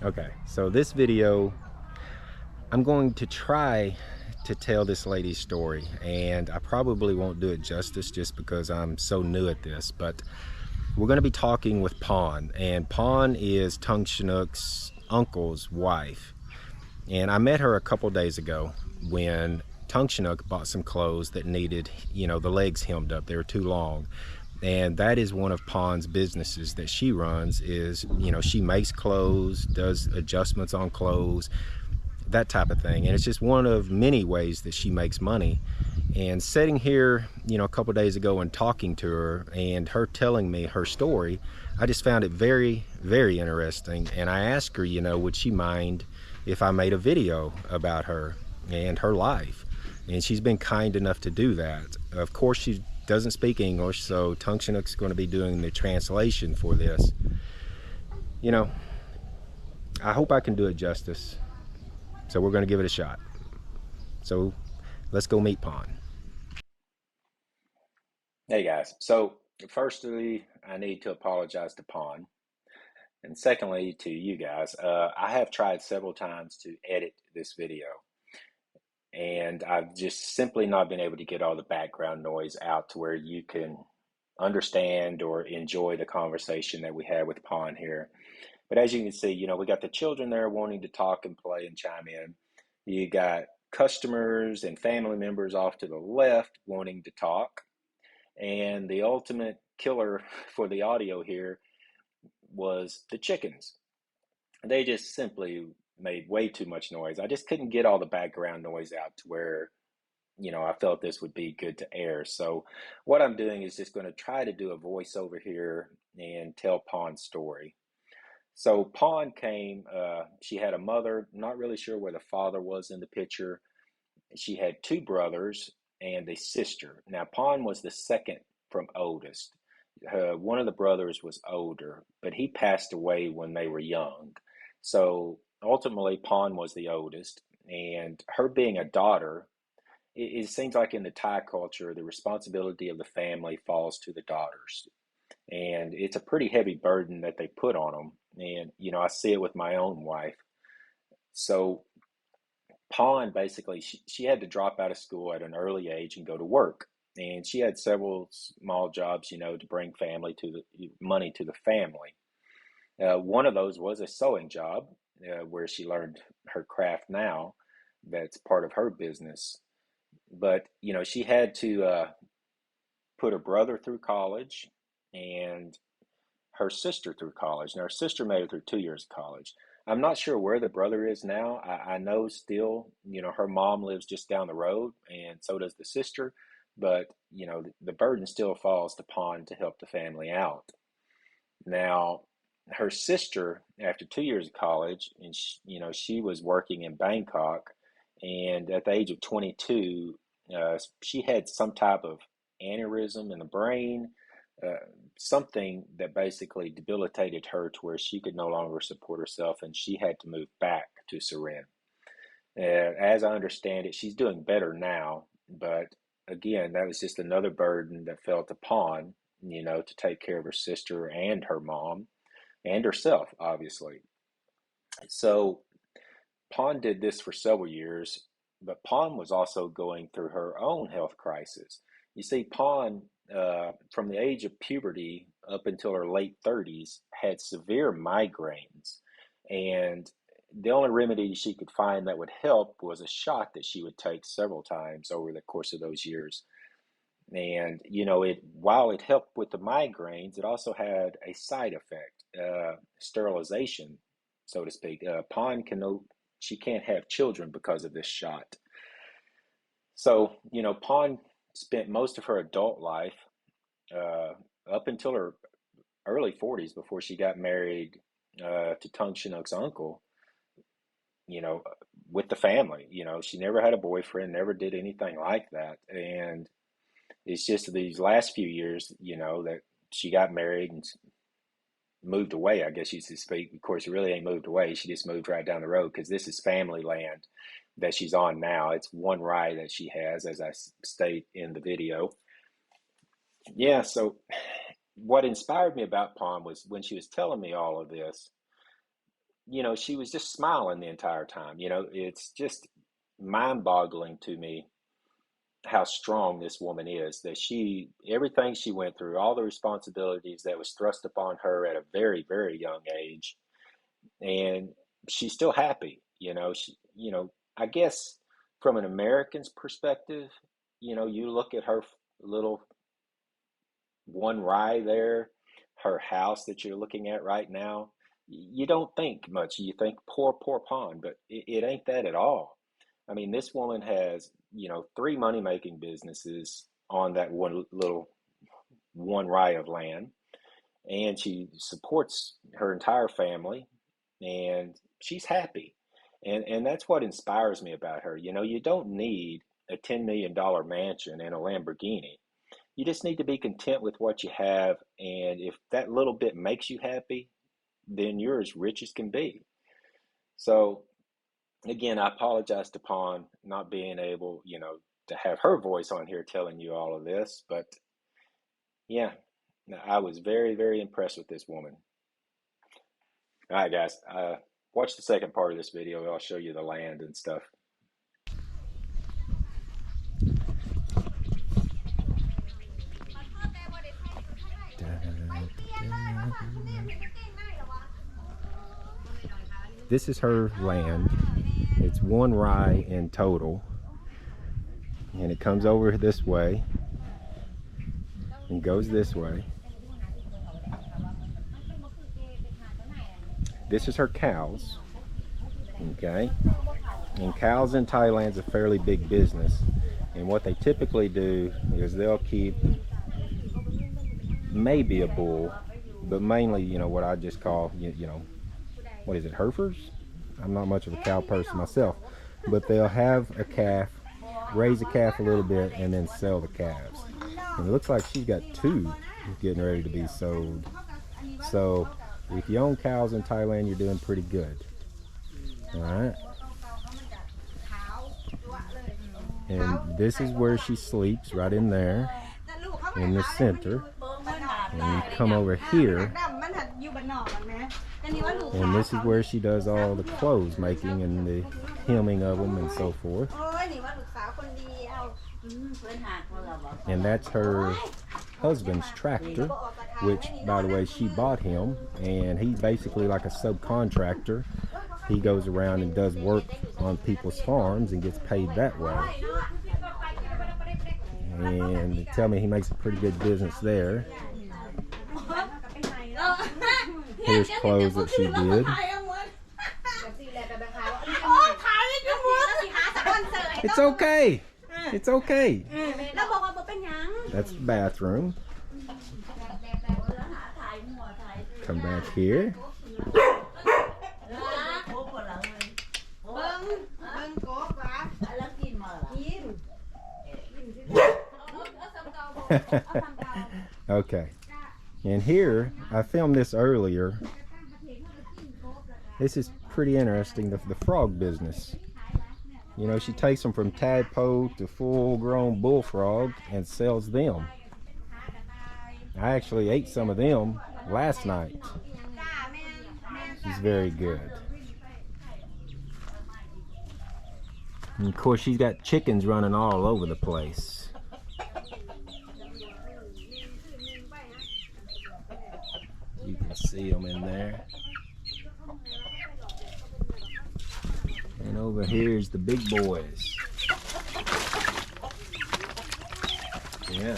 Okay, so this video, I'm going to try to tell this lady's story, and I probably won't do it justice just because I'm so new at this, but we're going to be talking with Pawn, and Pawn is Tung Chinook's uncle's wife. And I met her a couple days ago when Tung Chinook bought some clothes that needed, the legs hemmed up. They were too long. And that is one of Pawn's businesses that she runs is, she makes clothes, does adjustments on clothes, that type of thing. And it's just one of many ways that she makes money. And sitting here, a couple days ago and talking to her and her telling me her story, I just found it very, very interesting. And I asked her, would she mind if I made a video about her and her life? And she's been kind enough to do that. Of course, she doesn't speak English, so Tung Chinook's going to be doing the translation for this. I hope I can do it justice. So we're going to give it a shot. So let's go meet Pawn. Hey guys, so firstly, I need to apologize to Pawn. And secondly, to you guys, I have tried several times to edit this video. And I've just simply not been able to get all the background noise out to where you can understand or enjoy the conversation that we had with Pawn here. But as you can see, we got the children there wanting to talk and play and chime in. You got customers and family members off to the left wanting to talk. And the ultimate killer for the audio here was the chickens. They just simply made way too much noise. I just couldn't get all the background noise out to where, I felt this would be good to air. So what I'm doing is just going to try to do a voiceover here and tell Pawn's story. So Pawn came, she had a mother, not really sure where the father was in the picture. She had two brothers and a sister. Now, Pawn was the second from oldest. One of the brothers was older, but he passed away when they were young. So ultimately, Pawn was the oldest, and her being a daughter, it seems like in the Thai culture, the responsibility of the family falls to the daughters. And it's a pretty heavy burden that they put on them. And, I see it with my own wife. So Pawn basically, she had to drop out of school at an early age and go to work. And she had several small jobs, to bring money to the family. One of those was a sewing job, where she learned her craft now. That's part of her business. But, she had to put her brother through college and her sister through college. Now, her sister made it through 2 years of college. I'm not sure where the brother is now. I know still, her mom lives just down the road, and so does the sister. But, the burden still falls to Pawn to help the family out. Now, her sister, after 2 years of college, and she was working in Bangkok, and at the age of 22, she had some type of aneurysm in the brain, uh, something that basically debilitated her to where she could no longer support herself, and she had to move back to Surin. As I understand it, she's doing better now, but again, that was just another burden that fell to Pawn, to take care of her sister and her mom and herself, obviously. So Pawn did this for several years, but Pawn was also going through her own health crisis. You see, Pawn, from the age of puberty up until her late 30s, had severe migraines. And the only remedy she could find that would help was a shot that she would take several times over the course of those years. And, while it helped with the migraines, it also had a side effect, sterilization, so to speak. Pawn she can't have children because of this shot. So, Pawn spent most of her adult life, uh, up until her early 40s before she got married to Tung Chinook's uncle, you know, with the family. She never had a boyfriend, never did anything like that. And it's just these last few years, that she got married and moved away, I guess you should speak. Of course, she really ain't moved away. She just moved right down the road because this is family land that she's on now. It's one rye that she has, as I state in the video. Yeah, so what inspired me about Pawn was when she was telling me all of this, she was just smiling the entire time. It's just mind-boggling to me how strong this woman is, that everything she went through, all the responsibilities that was thrust upon her at a very, very young age, and she's still happy. I guess from an American's perspective, you look at her little one rye there, her house that you're looking at right now, you don't think much. You think poor, poor pond, but it ain't that at all. I mean, this woman has, three money-making businesses on that one rye of land, and she supports her entire family, and she's happy. And that's what inspires me about her. You don't need a $10 million mansion and a Lamborghini. You just need to be content with what you have, and if that little bit makes you happy, then you're as rich as can be. So again, I apologize to Pawn not being able, to have her voice on here telling you all of this, but yeah, I was very, very impressed with this woman. All right, guys, watch the second part of this video. I'll show you the land and stuff. This is her land. It's one rye in total, and it comes over this way and goes this way. This is her cows, okay? And cows in Thailand is a fairly big business, and what they typically do is they'll keep maybe a bull, but mainly, what I just call, what is it, heifers? I'm not much of a cow person myself, but they'll have a calf, raise a calf a little bit, and then sell the calves. And it looks like she's got two getting ready to be sold. So if you own cows in Thailand, you're doing pretty good. All right. And this is where she sleeps, right in there, in the center. And you come over here, and this is where she does all the clothes making and the hemming of them and so forth. And that's her husband's tractor, which, by the way, she bought him, and he's basically like a subcontractor. He goes around and does work on people's farms and gets paid that way. And they tell me he makes a pretty good business there. Here's clothes that she did. It's okay. It's okay. That's the bathroom. Come back here. Okay. And here, I filmed this earlier. This is pretty interesting, the frog business. She takes them from tadpole to full-grown bullfrog and sells them. I actually ate some of them last night. She's very good. And of course, she's got chickens running all over the place. You can see them in there. And over here is the big boys. Yeah.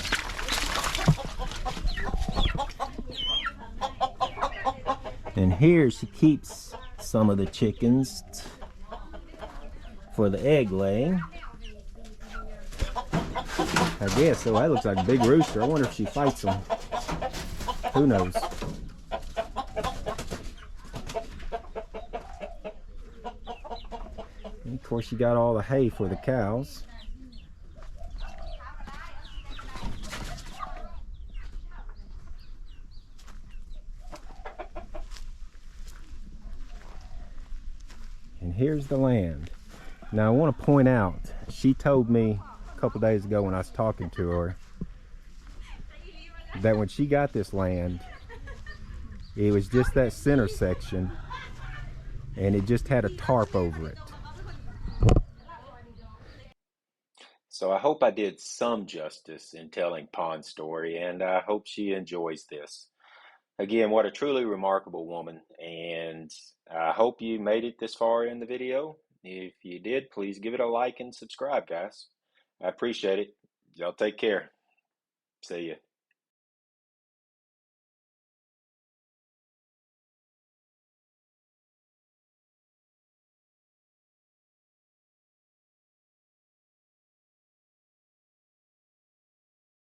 And here she keeps some of the chickens for the egg laying. I guess so. That looks like a big rooster. I wonder if she fights them. Who knows? And of course, you got all the hay for the cows. And here's the land. Now I want to point out, she told me a couple days ago when I was talking to her that when she got this land, it was just that center section, and it just had a tarp over it. So I hope I did some justice in telling Pawn's story, and I hope she enjoys this. Again, what a truly remarkable woman, and I hope you made it this far in the video. If you did, please give it a like and subscribe, guys. I appreciate it. Y'all take care. See ya.